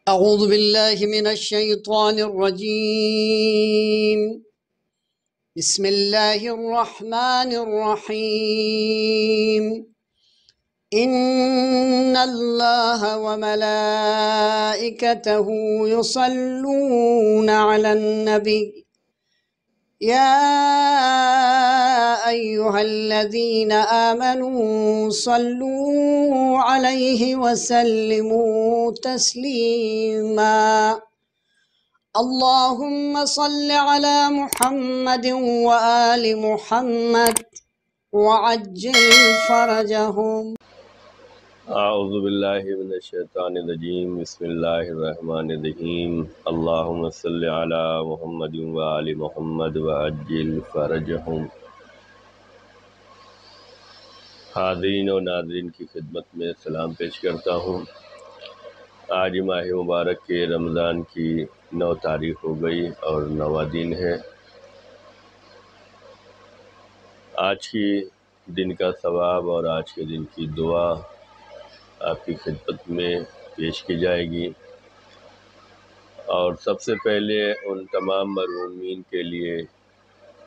أعوذ بالله من الشيطان الرجيم. بسم الله الرحمن الرحيم. إن الله وملائكته يصلون على النبي يا أيها الذين آمنوا صلوا عليه وسلموا تسليما. اللهم صل على محمد وآل محمد وعجل فرجهم. اعوذ باللہ من الشیطان الرجیم بسم اللہ الرحمن الرحیم اللہم صل علی محمد وآل محمد وعجل فرجہم۔ حاضرین و ناظرین کی خدمت میں سلام پیش کرتا ہوں۔ آج ماہ مبارک کے رمضان کی 9 تاریخ ہو گئی اور 9واں دن ہے۔ آج کی دن کا ثواب اور آج کے دن کی دعا آپ کی خدمت میں پیش کی جائے گی، اور سب سے پہلے ان تمام مرحومین کے لیے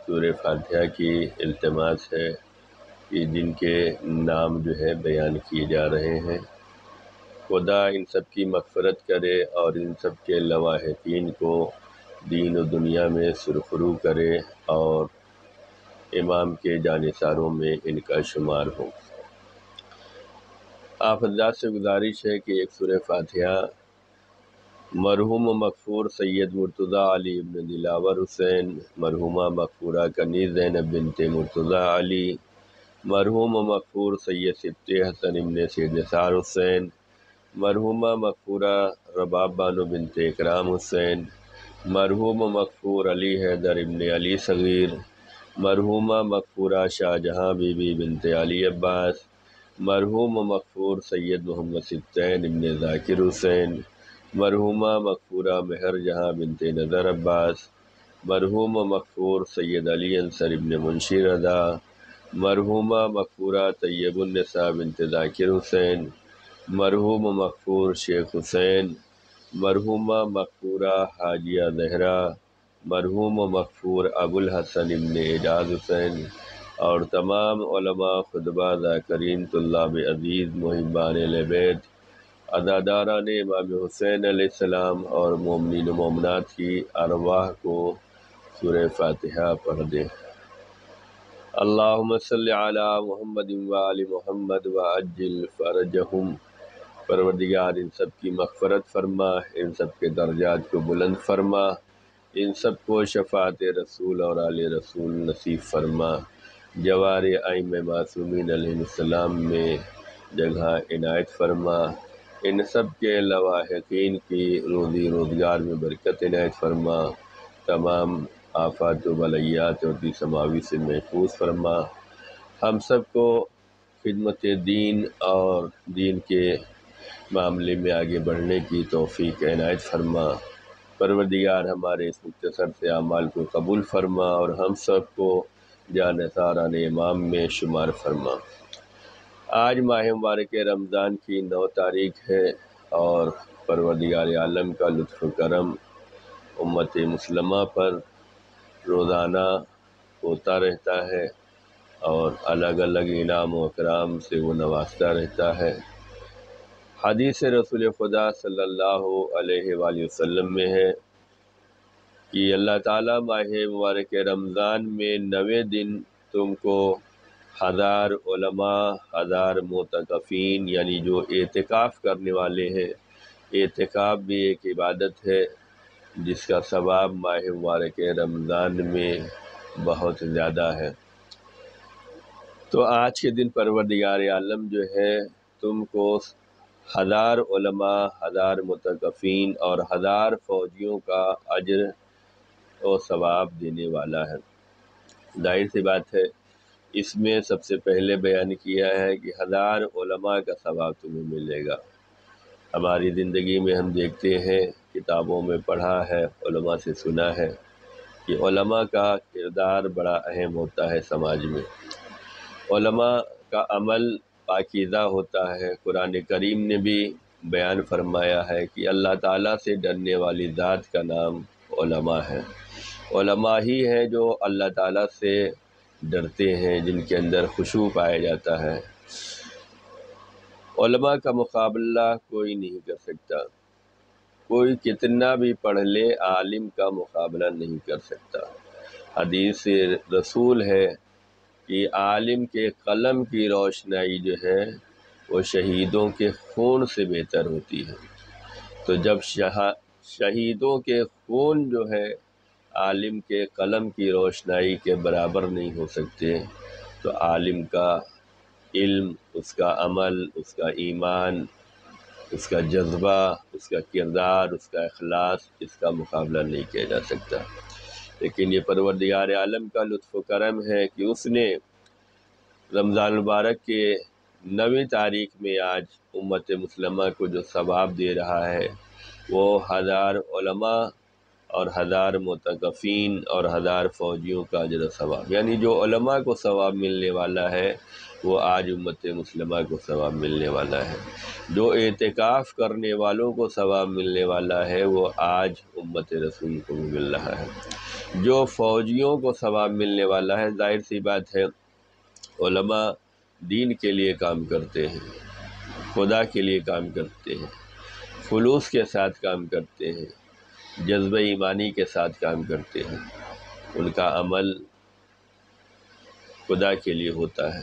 سورہ فاتحہ کی التماس ہے کہ جن کے نام جو ہے بیان کیے جا رہے ہیں، خدا ان سب کی مغفرت کرے اور ان سب کے لواحقین کو دین و دنیا میں سرخرو کرے اور امام کے جانثاروں میں ان کا شمار ہو۔ آپ حضرات سے گزارش ہے کہ ایک سورہ فاتحہ مرحوم و مغفور سید مرتضیٰ علی ابن دلاور حسین، مرحومہ مغفورہ کنیز زینب بنت مرتضیٰ علی، مرحوم و مغفور سید سبط حسن ابن سید نثار حسین، مرحومہ مغفورہ رباب بانو بنت اکرام حسین، مرحوم و مغفور علی حیدر ابن علی صغیر، مرحومہ مغفورہ شاہ جہاں بی بی بنت علی عباس، مرحوم و مغفور سید محمد سبطین ابن ذاکر حسین، مرحومہ مغفورہ مہر جہاں بنت نظر عباس، مرحوم و مغفور سید علی انصر ابن منشی رضا، مرحومہ مغفورہ طیب النساء بنت ذاکر حسین، مرحوم و مغفور شیخ حسین، مرحومہ مغفورہ حاجیہ زہرا، مرحوم و مغفور ابو الحسن ابن اعجاز حسین، اور تمام علماء، خطبہ، ذاکرین، طلاب عزیز، محبان اہل بیت، عزاداران امام حسین علیہ السلام اور مومنین و مومنات کی ارواح کو سورہ فاتحہ پڑھ دیں۔ اللہم صل علی محمد وآل محمد وعجل فرجہم۔ پروردگار ان سب کی مغفرت فرما، ان سب کے درجات کو بلند فرما، ان سب کو شفاعت رسول اور آل رسول نصیب فرما، جوار ائمہ معصومین علیہ السلام میں جگہ عنایت فرما، ان سب کے لواحقین کی روزی روزگار میں برکت عنایت فرما، تمام آفات و بلیات اور سماوی سے محفوظ فرما، ہم سب کو خدمت دین اور دین کے معاملے میں آگے بڑھنے کی توفیق عنایت فرما۔ پروردگار ہمارے اس مختصر سے اعمال کو قبول فرما اور ہم سب کو جانثاران امام میں شمار فرما۔ آج ماہ مبارک رمضان کی 9 تاریخ ہے اور پروردگار عالم کا لطف و کرم امت مسلمہ پر روزانہ ہوتا رہتا ہے اور الگ الگ انعام و اکرام سے وہ نوازتا رہتا ہے۔ حدیث رسول خدا صلی اللہ علیہ وآلہ وسلم میں ہے کہ اللہ تعالیٰ ماہ مبارک رمضان میں 9 دن تم کو 1000 علماء، 1000 معتکفین یعنی جو اعتکاف کرنے والے ہیں، اعتکاف بھی ایک عبادت ہے جس کا ثواب ماہ مبارک رمضان میں بہت زیادہ ہے۔ تو آج کے دن پروردگار عالم جو ہے تم کو 1000 علماء، 1000 معتکفین اور 1000 فوجیوں کا اجر و ثواب دینے والا ہے۔ ظاہر سی بات ہے، اس میں سب سے پہلے بیان کیا ہے کہ 1000 علماء کا ثواب تمہیں ملے گا۔ ہماری زندگی میں ہم دیکھتے ہیں، کتابوں میں پڑھا ہے، علماء سے سنا ہے کہ علماء کا کردار بڑا اہم ہوتا ہے سماج میں۔ علماء کا عمل پاکیزہ ہوتا ہے۔ قرآن کریم نے بھی بیان فرمایا ہے کہ اللہ تعالیٰ سے ڈرنے والی ذات کا نام علماء ہے۔ علماء ہی ہیں جو اللہ تعالیٰ سے ڈرتے ہیں، جن کے اندر خشوع پایا جاتا ہے۔ علماء کا مقابلہ کوئی نہیں کر سکتا، کوئی کتنا بھی پڑھ لے عالم کا مقابلہ نہیں کر سکتا۔ حدیث رسول ہے کہ عالم کے قلم کی روشنائی جو ہے وہ شہیدوں کے خون سے بہتر ہوتی ہے۔ تو جب شہیدوں کے خون جو ہے عالم کے قلم کی روشنائی کے برابر نہیں ہو سکتے، تو عالم کا علم، اس کا عمل، اس کا ایمان، اس کا جذبہ، اس کا کردار، اس کا اخلاص، اس کا مقابلہ نہیں کیا جا سکتا۔ لیکن یہ پروردگار عالم کا لطف و کرم ہے کہ اس نے رمضان المبارک کے 9ویں تاریخ میں آج امت مسلمہ کو جو ثواب دے رہا ہے وہ 1000 علماء اور 1000 معتکفین اور 1000 فوجیوں کا اجر و ثواب، یعنی جو علماء کو ثواب ملنے والا ہے وہ آج امت مسلمہ کو ثواب ملنے والا ہے، جو اعتکاف کرنے والوں کو ثواب ملنے والا ہے وہ آج امت رسول کو بھی مل رہا ہے، جو فوجیوں کو ثواب ملنے والا ہے۔ ظاہر سی بات ہے علماء دین کے لیے کام کرتے ہیں، خدا کے لیے کام کرتے ہیں، خلوص کے ساتھ کام کرتے ہیں، جذبہ ایمانی کے ساتھ کام کرتے ہیں، ان کا عمل خدا کے لیے ہوتا ہے۔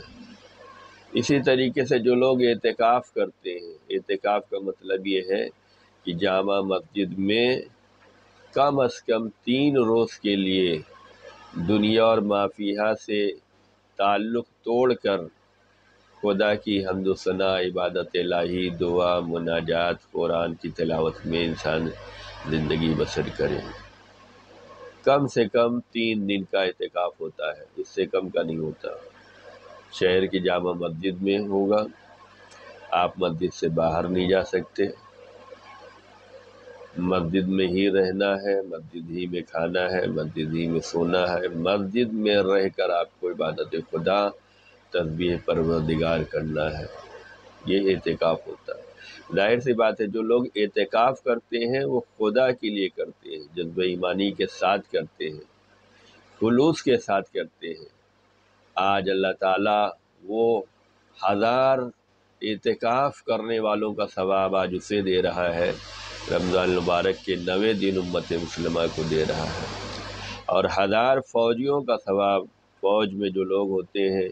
اسی طریقے سے جو لوگ اعتکاف کرتے ہیں، اعتکاف کا مطلب یہ ہے کہ جامع مسجد میں کم از کم 3 روز کے لیے دنیا اور ما فیہا سے تعلق توڑ کر خدا کی حمد و ثنا، عبادت الہی، دعا، مناجات، قرآن کی تلاوت میں انسان زندگی بسر کرے۔ کم سے کم 3 دن کا اعتکاف ہوتا ہے، اس سے کم کا نہیں ہوتا۔ شہر کی جامع مسجد میں ہوگا، آپ مسجد سے باہر نہیں جا سکتے، مسجد میں ہی رہنا ہے، مسجد ہی میں کھانا ہے، مسجد ہی میں سونا ہے، مسجد میں رہ کر آپ کو عبادت خدا، تسبیح پروردگار کرنا ہے، یہ اعتکاف ہوتا ہے۔ ظاہر سی بات ہے جو لوگ اعتکاف کرتے ہیں وہ خدا کے لیے کرتے ہیں، جذبہ ایمانی کے ساتھ کرتے ہیں، خلوص کے ساتھ کرتے ہیں۔ آج اللہ تعالیٰ وہ 1000 اعتکاف کرنے والوں کا ثواب آج اسے دے رہا ہے، رمضان المبارک کے 9ویں دن امت مسلمہ کو دے رہا ہے، اور 1000 فوجیوں کا ثواب، فوج میں جو لوگ ہوتے ہیں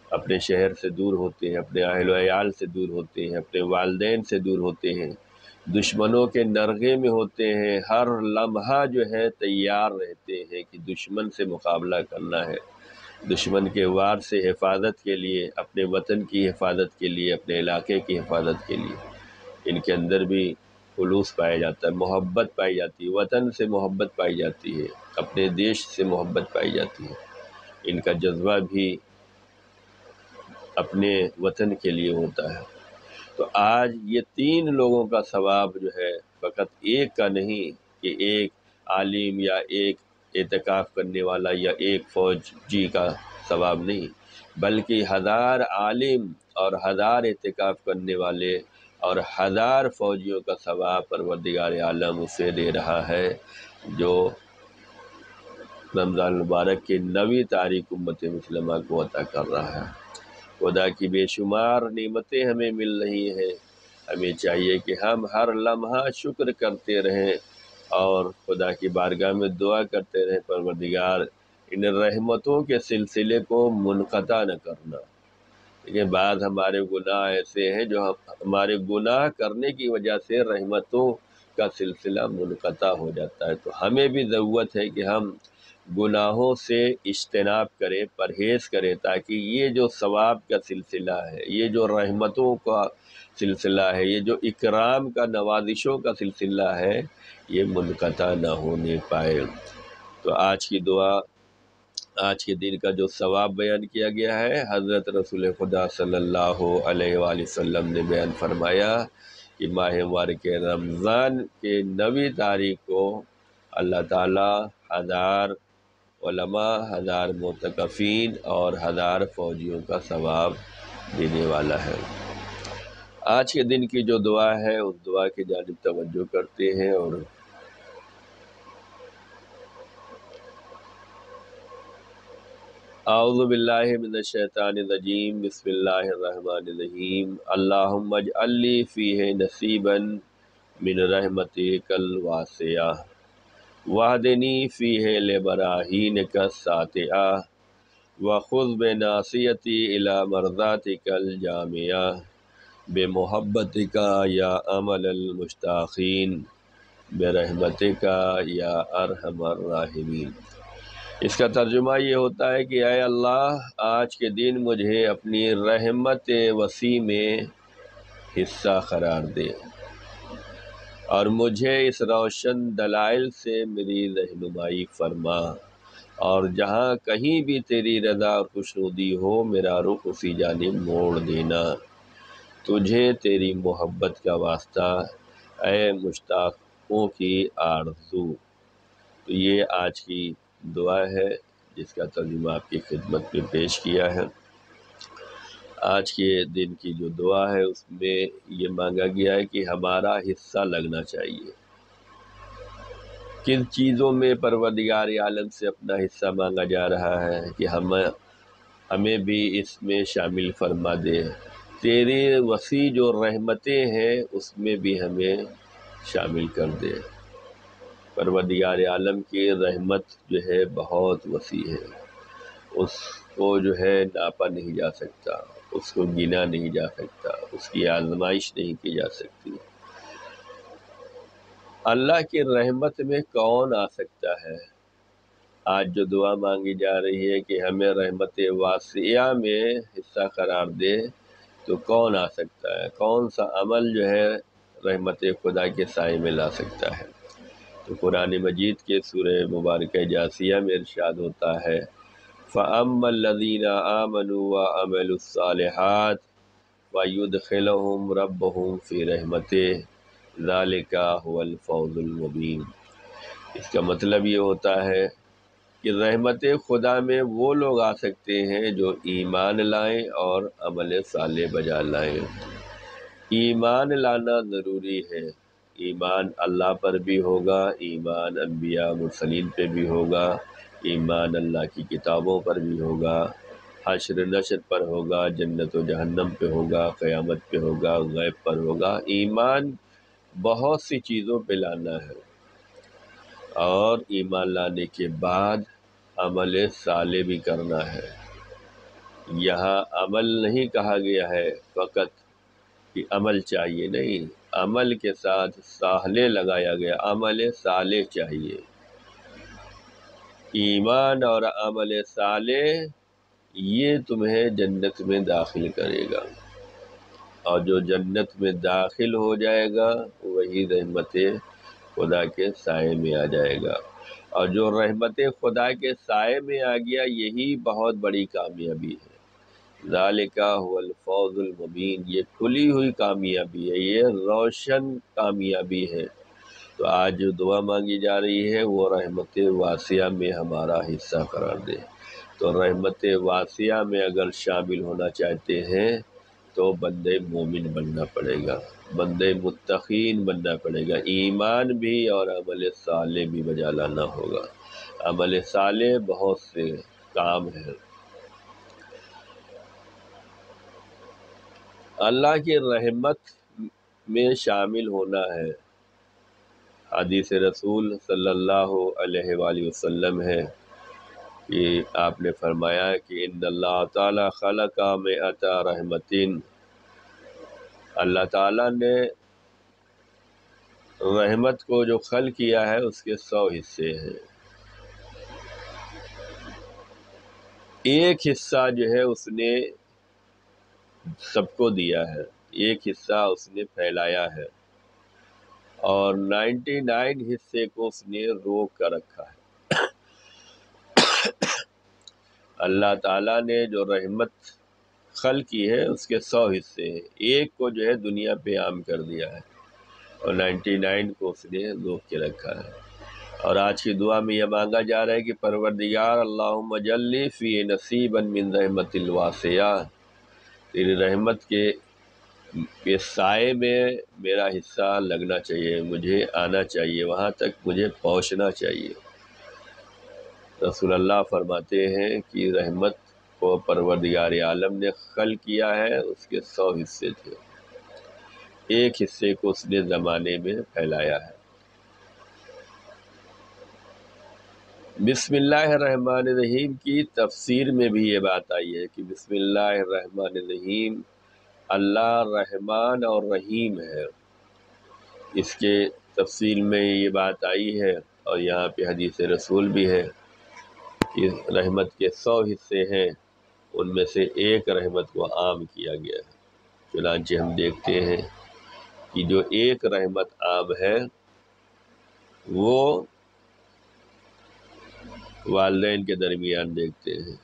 اپنے شہر سے دور ہوتے ہیں، اپنے اہل و عیال سے دور ہوتے ہیں، اپنے والدین سے دور ہوتے ہیں، دشمنوں کے نرغے میں ہوتے ہیں، ہر لمحہ جو ہے تیار رہتے ہیں کہ دشمن سے مقابلہ کرنا ہے، دشمن کے وار سے حفاظت کے لیے، اپنے وطن کی حفاظت کے لیے، اپنے علاقے کی حفاظت کے لیے۔ ان کے اندر بھی خلوص پایا جاتا ہے، محبت پائی جاتی ہے، وطن سے محبت پائی جاتی ہے، اپنے دیش سے محبت پائی جاتی ہے، ان کا جذبہ بھی اپنے وطن کے لیے ہوتا ہے۔ تو آج یہ 3 لوگوں کا ثواب جو ہے فقط ایک کا نہیں کہ ایک عالم یا ایک اعتکاف کرنے والا یا ایک فوجی کا ثواب نہیں، بلکہ 1000 عالم اور 1000 اعتکاف کرنے والے اور 1000 فوجیوں کا ثواب پروردگار عالم اسے دے رہا ہے جو رمضان المبارک کی 9ویں تاریخ امت مسلمہ کو عطا کر رہا ہے۔ خدا کی بے شمار نعمتیں ہمیں مل رہی ہیں، ہمیں چاہیے کہ ہم ہر لمحہ شکر کرتے رہیں اور خدا کی بارگاہ میں دعا کرتے رہیں، پروردگار ان رحمتوں کے سلسلے کو منقطع نہ کرنا۔ لیکن بعض ہمارے گناہ ایسے ہیں جو ہمارے گناہ کرنے کی وجہ سے رحمتوں کا سلسلہ منقطع ہو جاتا ہے، تو ہمیں بھی ضرورت ہے کہ ہم گناہوں سے اجتناب کریں، پرہیز کریں، تاکہ یہ جو ثواب کا سلسلہ ہے، یہ جو رحمتوں کا سلسلہ ہے، یہ جو اکرام کا، نوازشوں کا سلسلہ ہے، یہ منقطع نہ ہونے پائے۔ تو آج کی دعا، آج کے دن کا جو ثواب بیان کیا گیا ہے، حضرت رسول خدا صلی اللہ علیہ وآلہ وسلم نے بیان فرمایا کہ ماہ مبارک رمضان کے 9ویں تاریخ کو اللہ تعالیٰ 1000 علماء، 1000 معتکفین اور 1000 فوجیوں کا ثواب دینے والا ہے۔ آج کے دن کی جو دعا ہے اس دعا کی جانب توجہ کرتے ہیں، اور اعوذ باللہ من الشیطان الرجیم، بسم اللہ الرحمن الرحیم۔ اللہم اجعل لی فیہ نصیبا من رحمتک الواسعہ واہدنی فیہ لبراہینک الساطعہ وخذ بناصیتی الی مرضاتک الجامعہ بمحبتک یا امل المشتاقین برحمتک یا ارحم الراحمین۔ اس کا ترجمہ یہ ہوتا ہے کہ اے اللہ، آج کے دن مجھے اپنی رحمت وسیع میں حصہ قرار دے اور مجھے اس روشن دلائل سے میری رہنمائی فرما، اور جہاں کہیں بھی تیری رضا اور خوشنودی ہو میرا رخ اسی جانب موڑ دینا۔ تجھے تیری محبت کا واسطہ اے مشتاقوں کی آرزو۔ تو یہ آج کی دعا ہے جس کا ترجمہ آپ کی خدمت میں پیش کیا ہے۔ آج کے دن کی جو دعا ہے اس میں یہ مانگا گیا ہے کہ ہمارا حصہ لگنا چاہیے۔ کن چیزوں میں پروردگار عالم سے اپنا حصہ مانگا جا رہا ہے کہ ہمیں بھی اس میں شامل فرما دے، تیری وسیع جو رحمتیں ہیں اس میں بھی ہمیں شامل کر دے۔ پروردگار عالم کی رحمت جو ہے بہت وسیع ہے، اس کو جو ہے ناپا نہیں جا سکتا، اس کو گنا نہیں جا سکتا، اس کی آزمائش نہیں کی جا سکتی۔ اللہ کی رحمت میں کون آ سکتا ہے؟ آج جو دعا مانگی جا رہی ہے کہ ہمیں رحمت واسعہ میں حصہ قرار دے، تو کون آ سکتا ہے؟ کون سا عمل جو ہے رحمت خدا کے سائے میں لا سکتا ہے؟ تو قرآن مجید کے سورہ مبارکہ جاثیہ میں ارشاد ہوتا ہے فَأَمَّا الَّذِينَ آمَنُوا وَعَمِلُوا الصَّالِحَاتِ وَيُدْخِلُهُمْ رَبُّهُمْ فِي رَحْمَتِهِ ذَلِكَ هُوَ الْفَوْزُ الْمُبِينُ۔ اس کا مطلب یہ ہوتا ہے کہ رحمت خدا میں وہ لوگ آ سکتے ہیں جو ایمان لائیں اور عمل صالح بجا لائیں۔ ایمان لانا ضروری ہے، ایمان اللہ پر بھی ہوگا، ایمان انبیاء مرسلین پہ بھی ہوگا، ایمان اللہ کی کتابوں پر بھی ہوگا، حشر نشر پر ہوگا، جنت و جہنم پہ ہوگا، قیامت پہ ہوگا، غیب پر ہوگا۔ ایمان بہت سی چیزوں پہ لانا ہے، اور ایمان لانے کے بعد عمل صالح بھی کرنا ہے۔ یہاں عمل نہیں کہا گیا ہے فقط کہ عمل چاہیے، نہیں، عمل کے ساتھ صالح لگایا گیا، عمل صالح چاہیے۔ ایمان اور عمل صالح یہ تمہیں جنت میں داخل کرے گا، اور جو جنت میں داخل ہو جائے گا وہی رحمت خدا کے سائے میں آ جائے گا، اور جو رحمت خدا کے سائے میں آ گیا یہی بہت بڑی کامیابی ہے۔ ذالک هو الفوز المبین، یہ کھلی ہوئی کامیابی ہے، یہ روشن کامیابی ہے۔ تو آج جو دعا مانگی جا رہی ہے وہ رحمت واسعہ میں ہمارا حصہ قرار دے۔ تو رحمت واسعہ میں اگر شامل ہونا چاہتے ہیں تو بندے مومن بننا پڑے گا، بندے متقین بننا پڑے گا، ایمان بھی اور عمل صالح بھی بجا لانا ہوگا۔ عمل صالح بہت سے کام ہیں۔ اللہ کی رحمت میں شامل ہونا ہے۔ حدیث رسول صلی اللہ علیہ وآلہ وسلم ہے کہ آپ نے فرمایا کہ ان اللہ تعالی خلق مئۃ رحمت، اللہ تعالیٰ نے رحمت کو جو خلق کیا ہے اس کے 100 حصے ہیں، ایک حصہ جو ہے اس نے سب کو دیا ہے، ایک حصہ اس نے پھیلایا ہے، اور 99 حصے کو اس نے روک کر رکھا ہے۔ اللہ تعالیٰ نے جو رحمت خلق کی ہے اس کے 100 حصے ہیں، ایک کو جو ہے دنیا پہ عام کر دیا ہے، اور 99 کو اس نے روک کے رکھا ہے۔ اور آج کی دعا میں یہ مانگا جا رہا ہے کہ پروردگار اللہم اجعل فی نصیبا من رحمت الواسعہ، تیری رحمت کے کہ سائے میں میرا حصہ لگنا چاہیے، مجھے آنا چاہیے، وہاں تک مجھے پہنچنا چاہیے۔ رسول اللہ فرماتے ہیں کہ رحمت کو پروردگار عالم نے خلق کیا ہے، اس کے 100 حصے تھے، ایک حصے کو اس نے زمانے میں پھیلایا ہے۔ بسم اللہ الرحمن الرحیم کی تفسیر میں بھی یہ بات آئی ہے کہ بسم اللہ الرحمن الرحیم، اللہ رحمان اور رحیم ہے۔ اس کے تفصیل میں یہ بات آئی ہے، اور یہاں پہ حدیث رسول بھی ہے کہ رحمت کے 100 حصے ہیں، ان میں سے ایک رحمت کو عام کیا گیا ہے۔ چنانچہ ہم دیکھتے ہیں کہ جو ایک رحمت عام ہے وہ والدین کے درمیان دیکھتے ہیں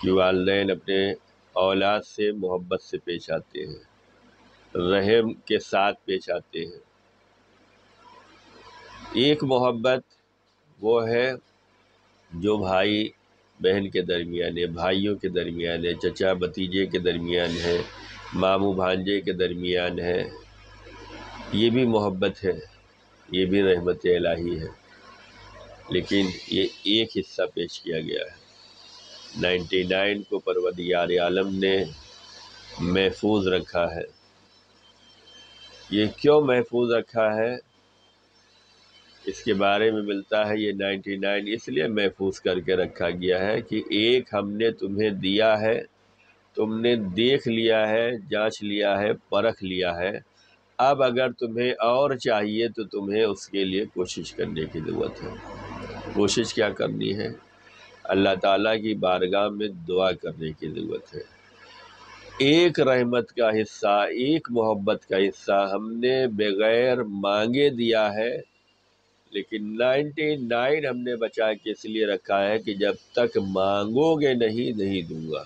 کہ والدین اپنے اولاد سے محبت سے پیش آتے ہیں، رحم کے ساتھ پیش آتے ہیں۔ ایک محبت وہ ہے جو بھائی بہن کے درمیان ہے، بھائیوں کے درمیان ہے، چچا بھتیجے کے درمیان ہے، ماموں بھانجے کے درمیان ہے، یہ بھی محبت ہے، یہ بھی رحمت الہی ہے، لیکن یہ ایک حصہ پیش کیا گیا ہے۔ 99 کو پروردگار عالم نے محفوظ رکھا ہے۔ یہ کیوں محفوظ رکھا ہے اس کے بارے میں ملتا ہے، یہ 99 اس لیے محفوظ کر کے رکھا گیا ہے کہ ایک ہم نے تمہیں دیا ہے، تم نے دیکھ لیا ہے، جانچ لیا ہے، پرکھ لیا ہے، اب اگر تمہیں اور چاہیے تو تمہیں اس کے لیے کوشش کرنے کی ضرورت ہے۔ کوشش کیا کرنی ہے؟ اللہ تعالیٰ کی بارگاہ میں دعا کرنے کی ضرورت ہے۔ ایک رحمت کا حصہ، ایک محبت کا حصہ ہم نے بغیر مانگے دیا ہے، لیکن 99 ہم نے بچا کے اس لیے رکھا ہے کہ جب تک مانگو گے نہیں دوں گا۔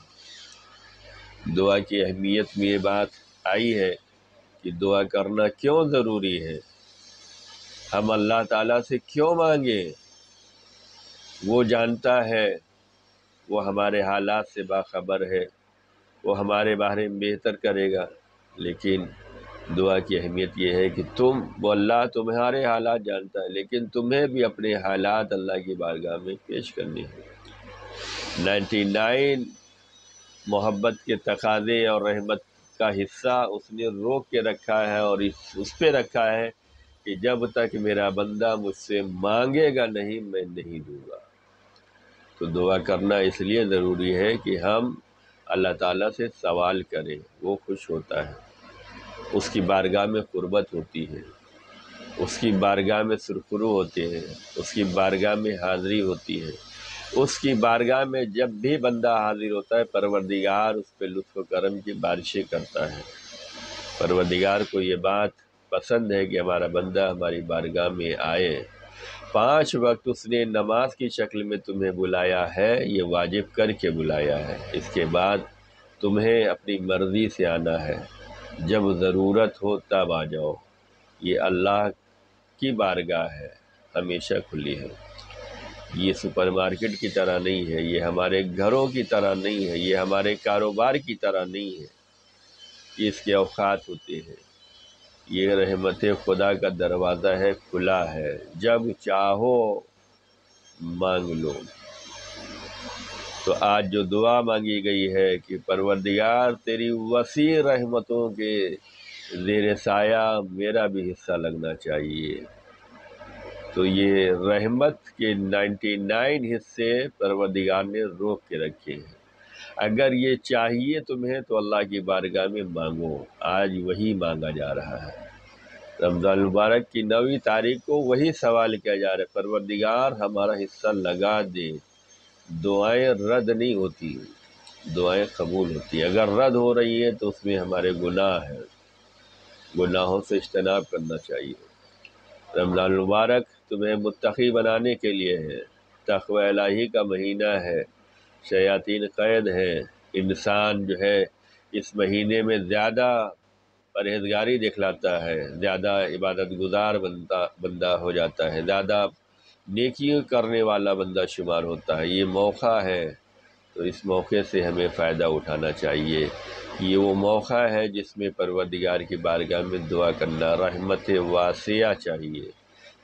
دعا کی اہمیت میں یہ بات آئی ہے کہ دعا کرنا کیوں ضروری ہے، ہم اللہ تعالیٰ سے کیوں مانگیں؟ وہ جانتا ہے، وہ ہمارے حالات سے باخبر ہے، وہ ہمارے بارے میں بہتر کرے گا، لیکن دعا کی اہمیت یہ ہے کہ وہ اللہ تمہارے حالات جانتا ہے، لیکن تمہیں بھی اپنے حالات اللہ کی بارگاہ میں پیش کرنے ہیں۔ 99 محبت کے تقاضے اور رحمت کا حصہ اس نے روک کے رکھا ہے، اور اس پہ رکھا ہے کہ جب تک میرا بندہ مجھ سے مانگے گا نہیں، میں نہیں دوں گا۔ تو دعا کرنا اس لیے ضروری ہے کہ ہم اللہ تعالیٰ سے سوال کریں، وہ خوش ہوتا ہے، اس کی بارگاہ میں قربت ہوتی ہے، اس کی بارگاہ میں سرخرو ہوتے ہیں، اس کی بارگاہ میں حاضری ہوتی ہے۔ اس کی بارگاہ میں جب بھی بندہ حاضر ہوتا ہے، پروردگار اس پہ لطف و کرم کی بارشیں کرتا ہے۔ پروردگار کو یہ بات پسند ہے کہ ہمارا بندہ ہماری بارگاہ میں آئے۔ 5 وقت اس نے نماز کی شکل میں تمہیں بلایا ہے، یہ واجب کر کے بلایا ہے، اس کے بعد تمہیں اپنی مرضی سے آنا ہے، جب ضرورت ہو تب آ جاؤ۔ یہ اللہ کی بارگاہ ہے، ہمیشہ کھلی ہے، یہ سپر مارکیٹ کی طرح نہیں ہے، یہ ہمارے گھروں کی طرح نہیں ہے، یہ ہمارے کاروبار کی طرح نہیں ہے، یہ اس کے اوقات ہوتے ہیں۔ یہ رحمت خدا کا دروازہ ہے، کھلا ہے، جب چاہو مانگ لو۔ تو آج جو دعا مانگی گئی ہے کہ پروردگار تیری وسیع رحمتوں کے زیر سایہ میرا بھی حصہ لگنا چاہیے، تو یہ رحمت کے 99 حصے پروردگار نے روک کے رکھے ہیں۔ اگر یہ چاہیے تمہیں تو اللہ کی بارگاہ میں مانگو، آج وہی مانگا جا رہا ہے۔ رمضان المبارک کی 9 تاریخ کو وہی سوال کیا جا رہا ہے، پروردگار ہمارا حصہ لگا دے۔ دعائیں رد نہیں ہوتی، دعائیں قبول ہوتی ہیں۔ اگر رد ہو رہی ہیں تو اس میں ہمارے گناہ ہیں، گناہوں سے اجتناب کرنا چاہیے۔ رمضان المبارک تمہیں متقی بنانے کے لیے ہے، تقوی الہی کا مہینہ ہے، شیاطین قید ہے، انسان جو ہے اس مہینے میں زیادہ پرہیزگاری دکھلاتا ہے، زیادہ عبادت گزار بندہ ہو جاتا ہے، زیادہ نیکیوں کرنے والا بندہ شمار ہوتا ہے۔ یہ موقع ہے تو اس موقع سے ہمیں فائدہ اٹھانا چاہیے۔ یہ وہ موقع ہے جس میں پروردگار کی بارگاہ میں دعا کرنا، رحمت واسعہ چاہیے۔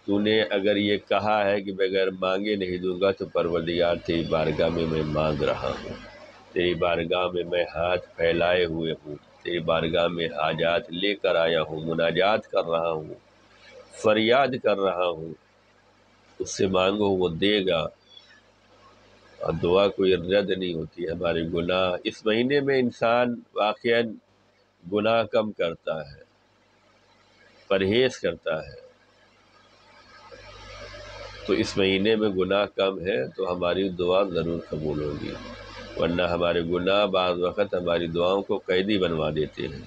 تو نے اگر یہ کہا ہے کہ بغیر مانگے نہیں دوں گا، تو پروردگار تیری بارگاہ میں میں مانگ رہا ہوں، تیری بارگاہ میں ہاتھ پھیلائے ہوئے ہوں، تیری بارگاہ میں حاجات لے کر آیا ہوں، مناجات کر رہا ہوں، فریاد کر رہا ہوں۔ اس سے مانگو وہ دے گا، اور دعا کوئی رد نہیں ہوتی۔ ہمارے گناہ اس مہینے میں انسان واقعاً گناہ کم کرتا ہے، پرہیز کرتا ہے، تو اس مہینے میں گناہ کم ہے تو ہماری دعا ضرور قبول ہوگی، ورنہ ہمارے گناہ بعض وقت ہماری دعاؤں کو قیدی بنوا دیتے ہیں،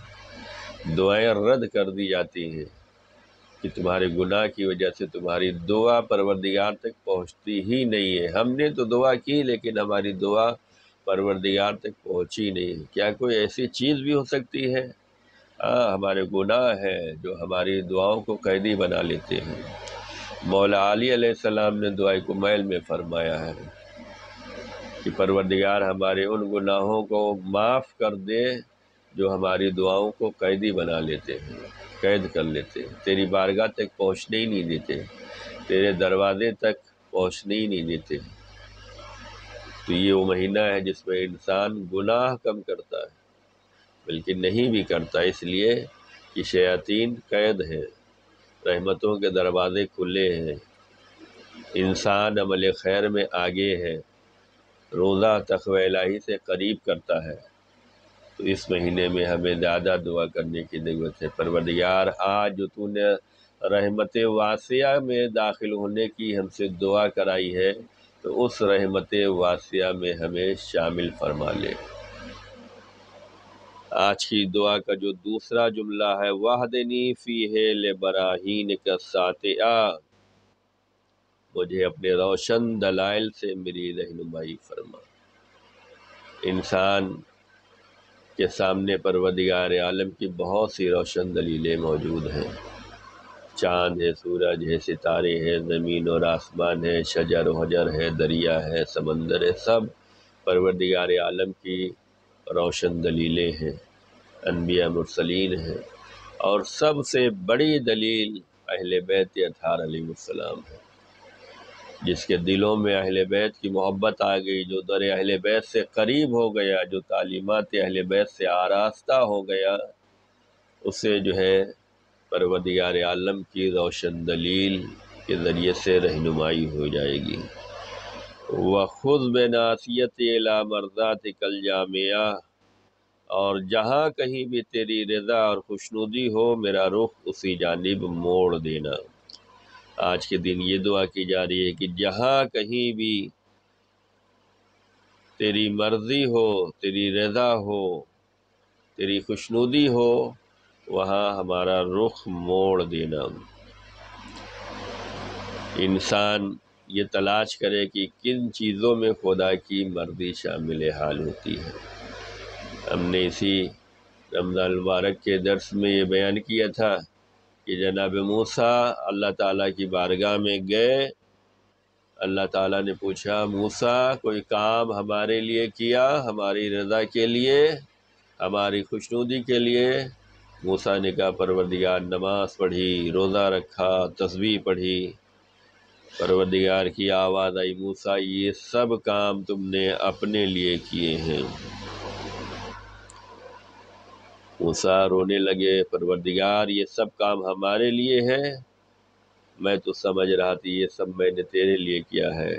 دعائیں رد کر دی جاتی ہیں کہ تمہارے گناہ کی وجہ سے تمہاری دعا پروردگار تک پہنچتی ہی نہیں ہے۔ ہم نے تو دعا کی لیکن ہماری دعا پروردگار تک پہنچی نہیں۔ کیا کوئی ایسی چیز بھی ہو سکتی ہے؟ ہمارے گناہ ہیں جو ہماری دعاؤں کو قیدی بنا لیتے ہیں۔ مولا علی علیہ السلام نے دعائے کمیل میں فرمایا ہے کہ پروردگار ہمارے ان گناہوں کو معاف کر دے جو ہماری دعاؤں کو قیدی بنا لیتے ہیں، قید کر لیتے ہیں، تیری بارگاہ تک پہنچنے ہی نہیں دیتے، تیرے دروازے تک پہنچنے ہی نہیں دیتے۔ تو یہ وہ مہینہ ہے جس میں انسان گناہ کم کرتا ہے، بلکہ نہیں بھی کرتا، اس لیے کہ شیاطین قید ہیں، رحمتوں کے دروازے کھلے ہیں، انسان عمل خیر میں آگے ہے، روزہ تقوی الہی سے قریب کرتا ہے۔ تو اس مہینے میں ہمیں زیادہ دعا کرنے کی ضرورت ہے۔ پروردگار آج جو تو نے رحمت واسعہ میں داخل ہونے کی ہم سے دعا کرائی ہے، تو اس رحمت واسعہ میں ہمیں شامل فرما لے۔ آج کی دعا کا جو دوسرا جملہ ہے، وَحْدَنِی فِیہ لِبَرَاہِینِکَ سَاطِعَا، مجھے اپنے روشن دلائل سے میری رہنمائی فرما۔ انسان کے سامنے پروردگار عالم کی بہت سی روشن دلیلیں موجود ہیں، چاند ہے، سورج ہے، ستارے ہیں، زمین اور آسمان ہے، شجر و حجر ہے، دریا ہے، سمندر ہے، سب پروردگار عالم کی روشن دلیلیں ہیں، انبیاء مرسلین ہیں، اور سب سے بڑی دلیل اہل بیت اطہار علیہ السلام ہے۔ جس کے دلوں میں اہل بیت کی محبت آ گئی، جو در اہل بیت سے قریب ہو گیا، جو تعلیمات اہل بیت سے آراستہ ہو گیا، اسے جو ہے پروردگار عالم کی روشن دلیل کے ذریعے سے رہنمائی ہو جائے گی۔ وَخُذْ بِنَاصِیَتِی إِلیٰ مَرْضَاتِکَ الْجَامِعَةِ، اور جہاں کہیں بھی تیری رضا اور خوشنودی ہو، میرا رخ اسی جانب موڑ دینا۔ آج کے دن یہ دعا کی جا رہی ہے کہ جہاں کہیں بھی تیری مرضی ہو، تیری رضا ہو، تیری خوشنودی ہو، وہاں ہمارا رخ موڑ دینا۔ انسان یہ تلاش کرے کہ کن چیزوں میں خدا کی مرضی شامل حال ہوتی ہے۔ ہم نے اسی رمضان المبارک کے درس میں یہ بیان کیا تھا کہ جناب موسیٰ اللہ تعالیٰ کی بارگاہ میں گئے، اللہ تعالیٰ نے پوچھا، موسیٰ کوئی کام ہمارے لیے کیا، ہماری رضا کے لیے، ہماری خوشنودی کے لیے؟ موسیٰ نے کہا پروردگار نماز پڑھی، روزہ رکھا، تسبیح پڑھی۔ پروردگار کی آواز آئی، موسیٰ یہ سب کام تم نے اپنے لیے کیے ہیں۔ موسیٰ رونے لگے، پروردگار یہ سب کام ہمارے لیے ہے، میں تو سمجھ رہا تھی یہ سب میں نے تیرے لیے کیا ہے۔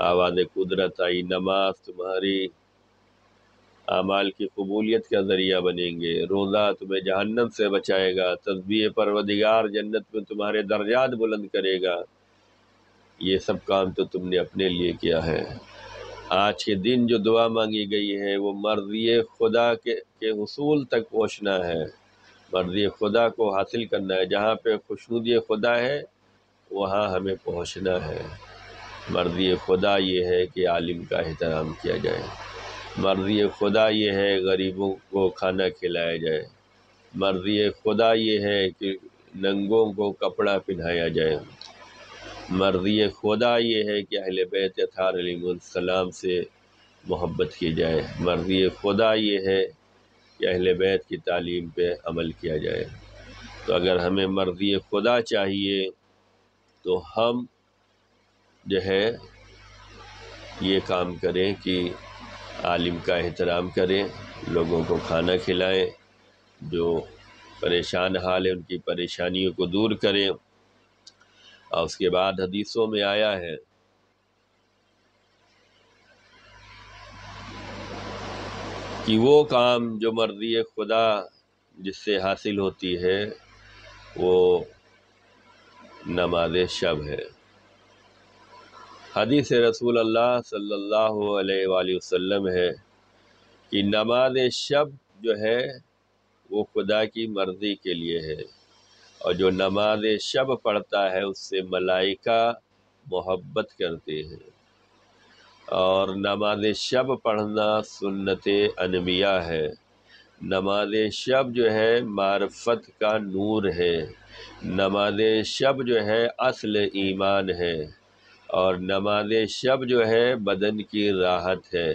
آواز قدرت آئی، نماز تمہاری اعمال کی قبولیت کا ذریعہ بنیں گے، روزہ تمہیں جہنم سے بچائے گا، تسبیح پروردگار جنت میں تمہارے درجات بلند کرے گا۔ یہ سب کام تو تم نے اپنے لیے کیا ہے۔ آج کے دن جو دعا مانگی گئی ہے وہ مرضی خدا کے حصول تک پہنچنا ہے، مرضی خدا کو حاصل کرنا ہے۔ جہاں پہ خوشنودی خدا ہے وہاں ہمیں پہنچنا ہے۔ مرضی خدا یہ ہے کہ عالم کا احترام کیا جائے، مرضی خدا یہ ہے غریبوں کو کھانا کھلایا جائے، مرضی خدا یہ ہے کہ ننگوں کو کپڑا پہنایا جائے، مرضی خدا یہ ہے کہ اہل بیت اطہار علیہ السلام سے محبت کی جائے۔ مرضی خدا یہ ہے کہ اہل بیت کی تعلیم پہ عمل کیا جائے۔ تو اگر ہمیں مرضی خدا چاہیے تو ہم جو ہے یہ کام کریں کہ عالم کا احترام کریں، لوگوں کو کھانا کھلائیں، جو پریشان حال ہے ان کی پریشانیوں کو دور کریں۔ اور اس کے بعد حدیثوں میں آیا ہے کہ وہ کام جو مرضی خدا جس سے حاصل ہوتی ہے وہ نماز شب ہے۔ حدیث رسول اللہ صلی اللہ علیہ وآلہ وسلم ہے کہ نماز شب جو ہے وہ خدا کی مرضی کے لیے ہے، اور جو نماز شب پڑھتا ہے اس سے ملائکہ محبت کرتے ہیں۔ اور نماز شب پڑھنا سنت انبیاء ہے۔ نماز شب جو ہے معرفت کا نور ہے، نماز شب جو ہے اصل ایمان ہے، اور نماز شب جو ہے بدن کی راحت ہے۔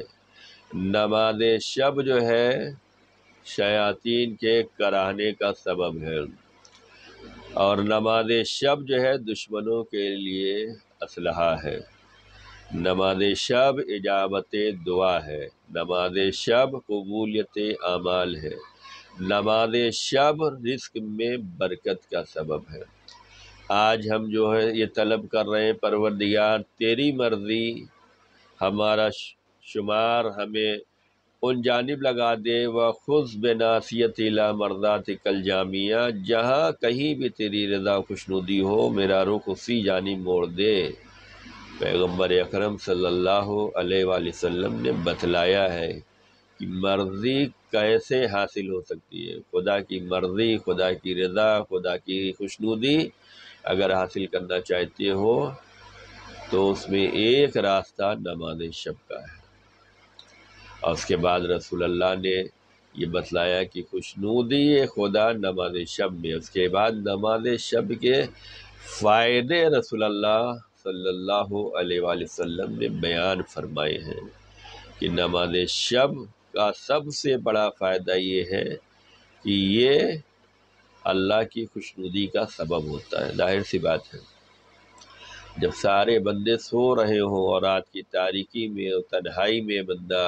نماز شب جو ہے شیاطین کے کراہنے کا سبب ہے، اور نماز شب جو ہے دشمنوں کے لیے اسلحہ ہے۔ نماز شب اجابت دعا ہے، نماز شب قبولیت اعمال ہے، نماز شب رزق میں برکت کا سبب ہے۔ آج ہم جو ہے یہ طلب کر رہے ہیں پروردگار تیری مرضی، ہمارا شمار ہمیں ان جانب لگا دے، وخذ بناصیت الی مرضاتک الجامیہ، جہاں کہیں بھی تیری رضا خوشنودی ہو میرا رخ اسی جانب موڑ دے۔ پیغمبر اکرم صلی اللہ علیہ وآلہ وسلم نے بتلایا ہے کہ مرضی کیسے حاصل ہو سکتی ہے۔ خدا کی مرضی، خدا کی رضا، خدا کی خوشنودی اگر حاصل کرنا چاہتے ہو تو اس میں ایک راستہ نماز شب کا ہے۔ اور اس کے بعد رسول اللہ نے یہ بتلایا کہ خوشنودی خدا نماز شب میں۔ اس کے بعد نماز شب کے فائدے رسول اللہ صلی اللہ علیہ وآلہ وسلم نے بیان فرمائے ہیں کہ نماز شب کا سب سے بڑا فائدہ یہ ہے کہ یہ اللہ کی خوشنودی کا سبب ہوتا ہے۔ ظاہر سی بات ہے، جب سارے بندے سو رہے ہوں اور رات کی تاریکی میں اور تنہائی میں بندہ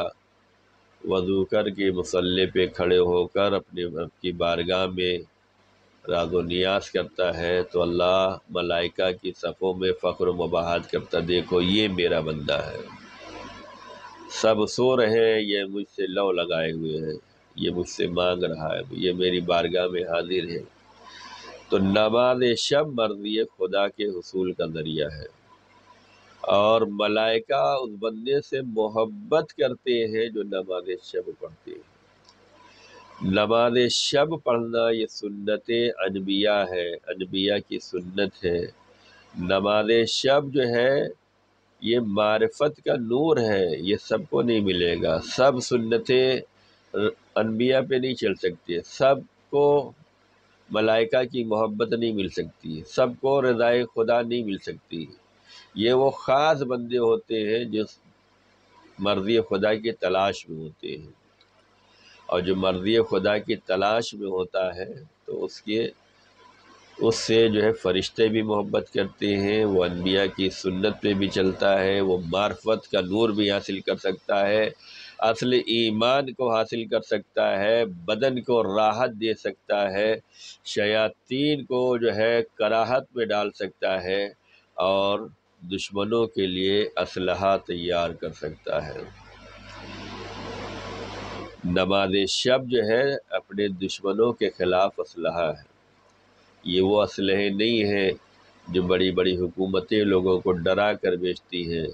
وضو کر کے مصلی پہ کھڑے ہو کر اپنے رب کی بارگاہ میں راز و نیاز کرتا ہے تو اللہ ملائکہ کی صفوں میں فخر و مباحث کرتا، دیکھو یہ میرا بندہ ہے، سب سو رہے ہیں، یہ مجھ سے لو لگائے ہوئے ہیں، یہ مجھ سے مانگ رہا ہے، یہ میری بارگاہ میں حاضر ہے۔ تو نماز شب مرضی خدا کے حصول کا ذریعہ ہے، اور ملائکہ اس بندے سے محبت کرتے ہیں جو نماز شب پڑھتے ہیں۔ نماز شب پڑھنا یہ سنت انبیاء ہے، انبیاء کی سنت ہے۔ نماز شب جو ہے یہ معرفت کا نور ہے، یہ سب کو نہیں ملے گا، سب سنتیں انبیاء پہ نہیں چل سکتی، سب کو ملائکہ کی محبت نہیں مل سکتی، سب کو رضائے خدا نہیں مل سکتی۔ یہ وہ خاص بندے ہوتے ہیں جو مرضی خدا کی تلاش میں ہوتے ہیں، اور جو مرضی خدا کی تلاش میں ہوتا ہے تو اس سے جو ہے فرشتے بھی محبت کرتے ہیں، وہ انبیاء کی سنت پہ بھی چلتا ہے، وہ معرفت کا نور بھی حاصل کر سکتا ہے، اصل ایمان کو حاصل کر سکتا ہے، بدن کو راحت دے سکتا ہے، شیاطین کو جو ہے کراہت میں ڈال سکتا ہے، اور دشمنوں کے لیے اسلحہ تیار کر سکتا ہے۔ نماز شب جو ہے اپنے دشمنوں کے خلاف اسلحہ ہے۔ یہ وہ اسلحے نہیں ہیں جو بڑی بڑی حکومتیں لوگوں کو ڈرا کر بیچتی ہیں،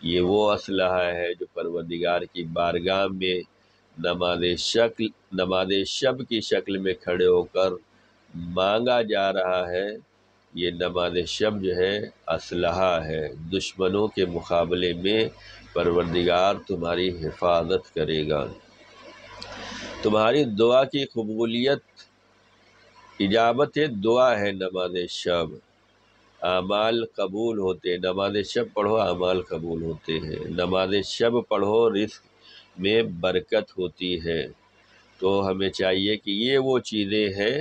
یہ وہ اسلحہ ہے جو پروردگار کی بارگاہ میں نماز شب کی شکل میں کھڑے ہو کر مانگا جا رہا ہے۔ یہ نماز شب جو ہے اسلحہ ہے، دشمنوں کے مقابلے میں پروردگار تمہاری حفاظت کرے گا، تمہاری دعا کی قبولیت، اجابت دعا ہے نماز شب۔ اعمال قبول ہوتے، نماز شب پڑھو اعمال قبول ہوتے ہیں، نماز شب پڑھو رزق میں برکت ہوتی ہے۔ تو ہمیں چاہیے کہ یہ وہ چیزیں ہیں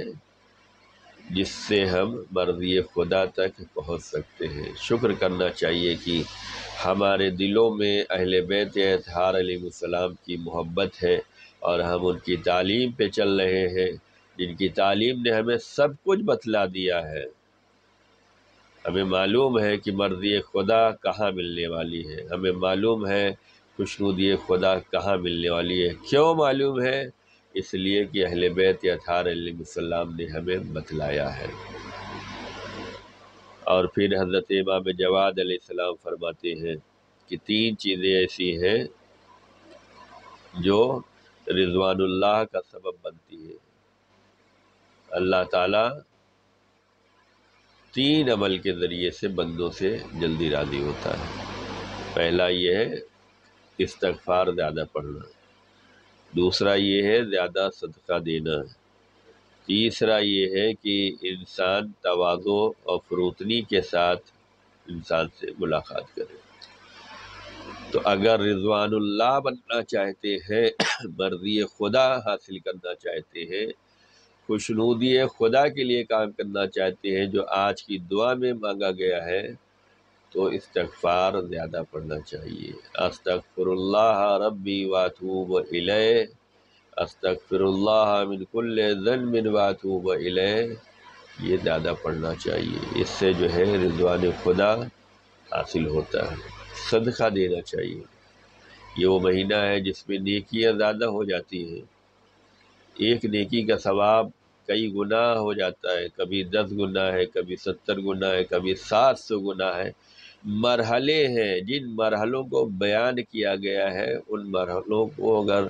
جس سے ہم مرضی خدا تک پہنچ سکتے ہیں۔ شکر کرنا چاہیے کہ ہمارے دلوں میں اہل بیت اطہار علیہ السلام کی محبت ہے، اور ہم ان کی تعلیم پہ چل رہے ہیں، جن کی تعلیم نے ہمیں سب کچھ بتلا دیا ہے۔ ہمیں معلوم ہے کہ مرضی خدا کہاں ملنے والی ہے، ہمیں معلوم ہے خوشنودی خدا کہاں ملنے والی ہے۔ کیوں معلوم ہے؟ اس لیے کہ اہل بیت اطہار علیہ السلام نے ہمیں بتلایا ہے۔ اور پھر حضرت امام جواد علیہ السلام فرماتے ہیں کہ 3 چیزیں ایسی ہیں جو رضوان اللہ کا سبب بنتی ہے۔ اللہ تعالیٰ 3 عمل کے ذریعے سے بندوں سے جلدی راضی ہوتا ہے۔ پہلا یہ ہے استغفار زیادہ پڑھنا، دوسرا یہ ہے زیادہ صدقہ دینا، تیسرا یہ ہے کہ انسان تواضع اور فروتنی کے ساتھ انسان سے ملاقات کرے۔ تو اگر رضوان اللہ بننا چاہتے ہیں، مرضی خدا حاصل کرنا چاہتے ہیں، خوشنودی خدا کے لیے کام کرنا چاہتے ہیں جو آج کی دعا میں مانگا گیا ہے، تو استغفار زیادہ پڑھنا چاہیے۔ استغفر اللہ ربی واتوب الیہ، استغفر اللہ من کل ذنب واتوب الیہ، یہ زیادہ پڑھنا چاہیے۔ اس سے جو ہے رضوان خدا حاصل ہوتا ہے۔ صدقہ دینا چاہیے۔ یہ وہ مہینہ ہے جس میں نیکیاں زیادہ ہو جاتی ہیں۔ ایک نیکی کا ثواب کئی گنا ہو جاتا ہے، کبھی 10 گنا ہے، کبھی 70 گنا ہے، کبھی 700 گنا ہے۔ مرحلے ہیں، جن مرحلوں کو بیان کیا گیا ہے، ان مرحلوں کو اگر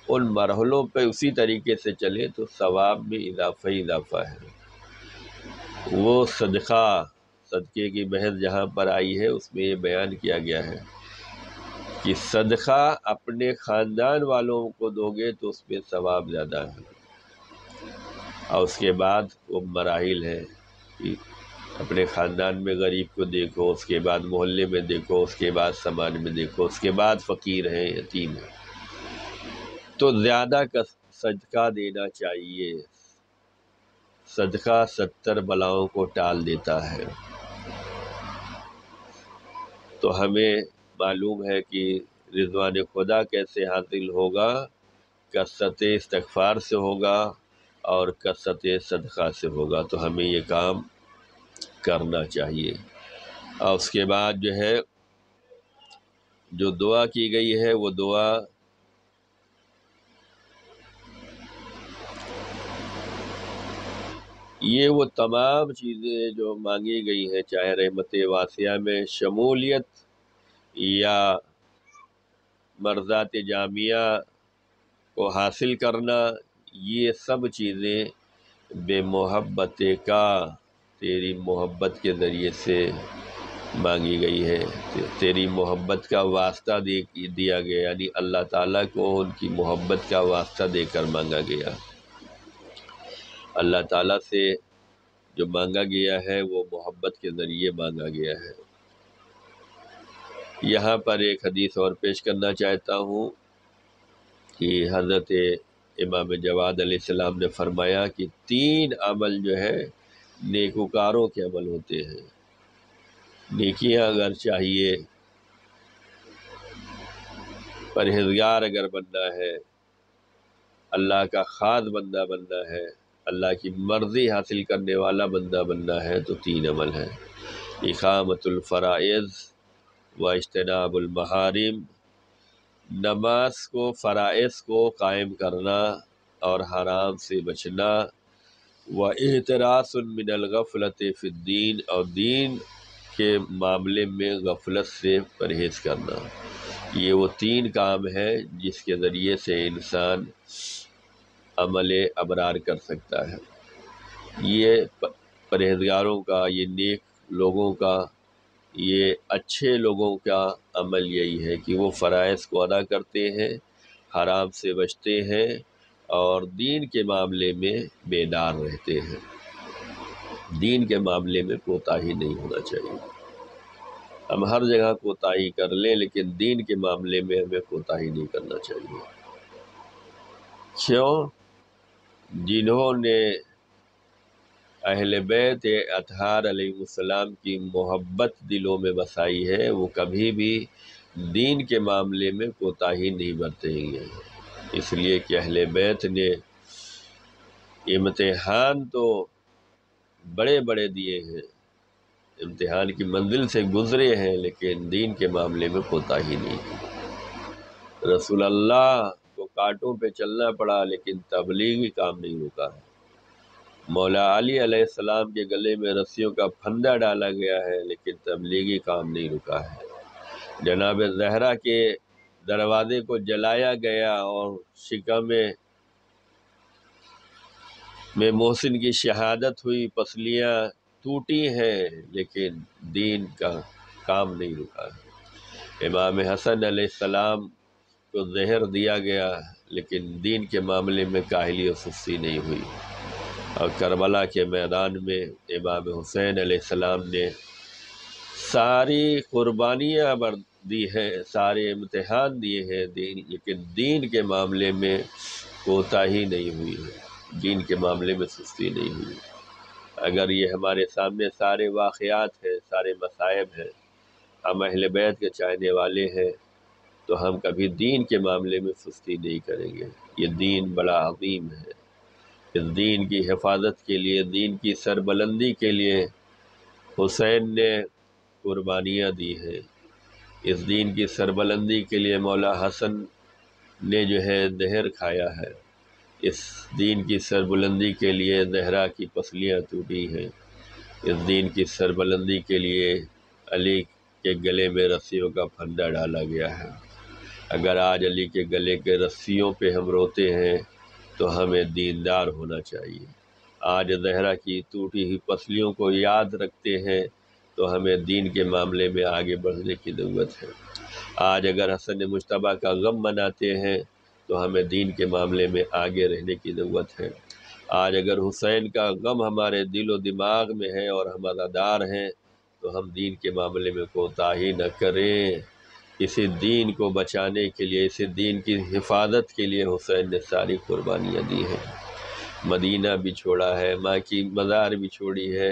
ان مرحلوں پہ اسی طریقے سے چلے تو ثواب میں اضافہ ہی اضافہ ہے۔ وہ صدقے کی بحث جہاں پر آئی ہے، اس میں یہ بیان کیا گیا ہے کہ صدقہ اپنے خاندان والوں کو دو گے تو اس میں ثواب زیادہ ہے، اور اس کے بعد وہ مراحل ہے کہ اپنے خاندان میں غریب کو دیکھو، اس کے بعد محلے میں دیکھو، اس کے بعد سماج میں دیکھو، اس کے بعد فقیر ہے، یتیم ہے۔ تو زیادہ کا صدقہ دینا چاہیے۔ صدقہ 70 بلاؤں کو ٹال دیتا ہے۔ تو ہمیں معلوم ہے کہ رضوان خدا کیسے حاصل ہوگا، کثرت استغفار سے ہوگا اور کثرت صدقہ سے ہوگا۔ تو ہمیں یہ کام کرنا چاہیے۔ اور اس کے بعد جو ہے جو دعا کی گئی ہے، وہ دعا یہ وہ تمام چیزیں جو مانگی گئی ہیں، چاہے رحمت واسعہ میں شمولیت یا مرضات جامعہ کو حاصل کرنا، یہ سب چیزیں بے محبت کا تیری محبت کے ذریعے سے مانگی گئی ہے۔ تیری محبت کا واسطہ دیا گیا، یعنی اللہ تعالیٰ کو ان کی محبت کا واسطہ دے کر مانگا گیا۔ اللہ تعالیٰ سے جو مانگا گیا ہے وہ محبت کے ذریعے مانگا گیا ہے۔ یہاں پر ایک حدیث اور پیش کرنا چاہتا ہوں کہ حضرت امام جواد علیہ السلام نے فرمایا کہ 3 عمل جو ہے نیکوکاروں کے عمل ہوتے ہیں۔ نیکیاں اگر چاہیے، پرہیزگار اگر بننا ہے، اللہ کا خاص بندہ بننا ہے، اللہ کی مرضی حاصل کرنے والا بندہ بننا ہے، تو 3 عمل ہیں: اقامت الفرائض و اجتناب المحارم، نماز کو، فرائض کو قائم کرنا اور حرام سے بچنا، و احتراس من الغفلۃ فی الدین، اور دین کے معاملے میں غفلت سے پرہیز کرنا۔ یہ وہ 3 کام ہیں جس کے ذریعے سے انسان عمل ابرار کر سکتا ہے۔ یہ پرہیزگاروں کا، یہ نیک لوگوں کا، یہ اچھے لوگوں کا عمل یہی ہے کہ وہ فرائض کو ادا کرتے ہیں، حرام سے بچتے ہیں، اور دین کے معاملے میں بیدار رہتے ہیں۔ دین کے معاملے میں کوتاہی نہیں ہونا چاہیے۔ ہم ہر جگہ کوتاہی کر لیں لیکن دین کے معاملے میں ہمیں کوتاہی نہیں کرنا چاہیے۔ کیوں؟ جنہوں نے اہل بیت اطہار علیہ السلام کی محبت دلوں میں بسائی ہے، وہ کبھی بھی دین کے معاملے میں کوتاہی نہیں برتیں گے، اس لیے کہ اہل بیت نے امتحان تو بڑے بڑے دیے ہیں، امتحان کی منزل سے گزرے ہیں، لیکن دین کے معاملے میں کوتاہی نہیں کی۔ رسول اللہ کو کانٹوں پہ چلنا پڑا لیکن تبلیغی کام نہیں رکا ہے۔ مولا علی علیہ السلام کے گلے میں رسیوں کا پھندا ڈالا گیا ہے لیکن تبلیغی کام نہیں رکا ہے۔ جناب زہرا کے دروازے کو جلایا گیا اور شکم میں محسن کی شہادت ہوئی، پسلیاں ٹوٹی ہیں لیکن دین کا کام نہیں رکا ہے۔ امام حسن علیہ السلام کو زہر دیا گیا لیکن دین کے معاملے میں کاہلی و سستی نہیں ہوئی، اور کربلا کے میدان میں امام حسین علیہ السلام نے ساری قربانیاں دی ہیں، سارے امتحان دیے ہیں لیکن دین کے معاملے میں کوتاہی نہیں ہوئی ہے، دین کے معاملے میں سستی نہیں ہوئی۔ اگر یہ ہمارے سامنے سارے واقعات ہیں، سارے مصائب ہیں، ہم اہل بیت کے چاہنے والے ہیں، تو ہم کبھی دین کے معاملے میں سستی نہیں کریں گے۔ یہ دین بڑا عظیم ہے، اس دین کی حفاظت کے لیے، دین کی سربلندی کے لیے حسین نے قربانیاں دی ہیں، اس دین کی سربلندی کے لیے مولا حسن نے جو ہے زہر کھایا ہے، اس دین کی سربلندی کے لیے زہرا کی پسلیاں ٹوٹی ہیں، اس دین کی سربلندی کے لیے علی کے گلے میں رسیوں کا پھندا ڈالا گیا ہے۔ اگر آج علی کے گلے کے رسیوں پہ ہم روتے ہیں تو ہمیں دیندار ہونا چاہیے۔ آج زہرا کی ٹوٹی ہوئی پسلیوں کو یاد رکھتے ہیں تو ہمیں دین کے معاملے میں آگے بڑھنے کی ضرورت ہے۔ آج اگر حسن مجتبیٰ کا غم مناتے ہیں تو ہمیں دین کے معاملے میں آگے رہنے کی ضرورت ہے۔ آج اگر حسین کا غم ہمارے دل و دماغ میں ہے اور ہم عزادار ہیں تو ہم دین کے معاملے میں کوتاہی نہ کریں۔ اسی دین کو بچانے کے لیے، اسی دین کی حفاظت کے لیے حسین نے ساری قربانیاں دی ہیں، مدینہ بھی چھوڑا ہے، ماں کی مزار بھی چھوڑی ہے،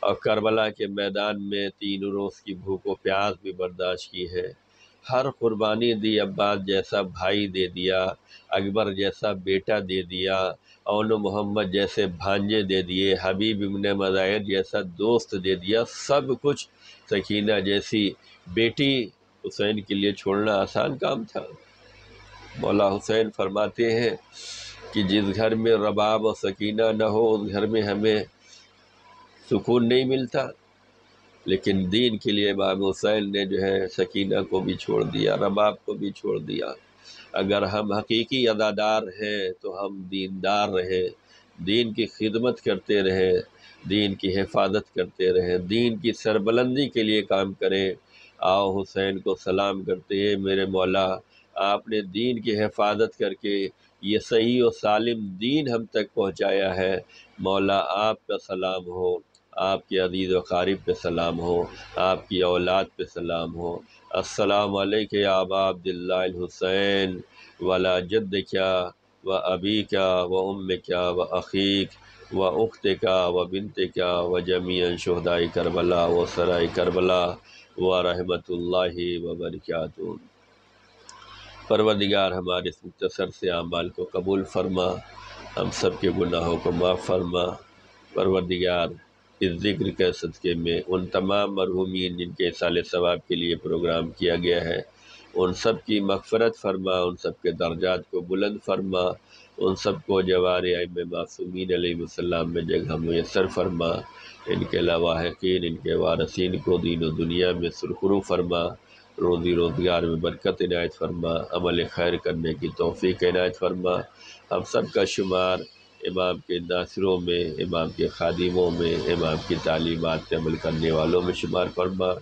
اور کربلا کے میدان میں 3 روز کی بھوک و پیاس بھی برداشت کی ہے۔ ہر قربانی دی، عباس جیسا بھائی دے دیا، اکبر جیسا بیٹا دے دیا، اون محمد جیسے بھانجے دے دیے، حبیب ابن مظاہر جیسا دوست دے دیا، سب کچھ سکینہ جیسی بیٹی حسین کے لیے چھوڑنا آسان کام تھا؟ مولا حسین فرماتے ہیں کہ جس گھر میں رباب و سکینہ نہ ہو اس گھر میں ہمیں سکون نہیں ملتا، لیکن دین کے لیے امام حسین نے جو ہے سکینہ کو بھی چھوڑ دیا، رباب کو بھی چھوڑ دیا۔ اگر ہم حقیقی عزادار ہیں تو ہم دیندار رہیں، دین کی خدمت کرتے رہیں، دین کی حفاظت کرتے رہیں، دین کی سربلندی کے لیے کام کریں۔ آؤ حسین کو سلام کرتے ہیں، میرے مولا آپ نے دین کی حفاظت کر کے یہ صحیح و سالم دین ہم تک پہنچایا ہے، مولا آپ کا سلام ہو، آپ کے عزیز و قارب پہ سلام ہو، آپ کی اولاد پہ سلام ہو۔ السلام علیکہ یا ابا عبداللہ الحسین ولا جدک و ابیک و امک و اخیک و اختک و بنتک و جمیع شہداء کربلا و سرائے کربلا و رحمۃ اللہ وبرکاتہ۔ پروردگار ہمارے اس مختصر سے اعمال کو قبول فرما، ہم سب کے گناہوں کو معاف فرما۔ پروردگار اس ذکر کے صدقے میں ان تمام مرحومین جن کے ایصال ثواب کے لیے پروگرام کیا گیا ہے، ان سب کی مغفرت فرما، ان سب کے درجات کو بلند فرما، ان سب کو جوار ائمہ معصومین علیہ السلام میں جگہ میسر فرما، ان کے لاواحقین، ان کے وارثین کو دین و دنیا میں سرخرو فرما، روزی روزگار میں برکت عنایت فرما، عمل خیر کرنے کی توفیق عنایت فرما، ہم سب کا شمار امام کے ناصروں میں، امام کے خادموں میں، امام کی تعلیمات پہ عمل کرنے والوں میں شمار فرما۔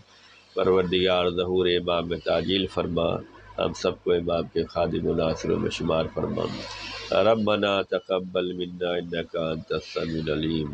پروردگار ظہور امام میں تعجیل فرما، ہم سب کو امام کے خادم و ناصروں میں شمار فرما۔ ربنا تقبل منا انک انت السمیع العلیم۔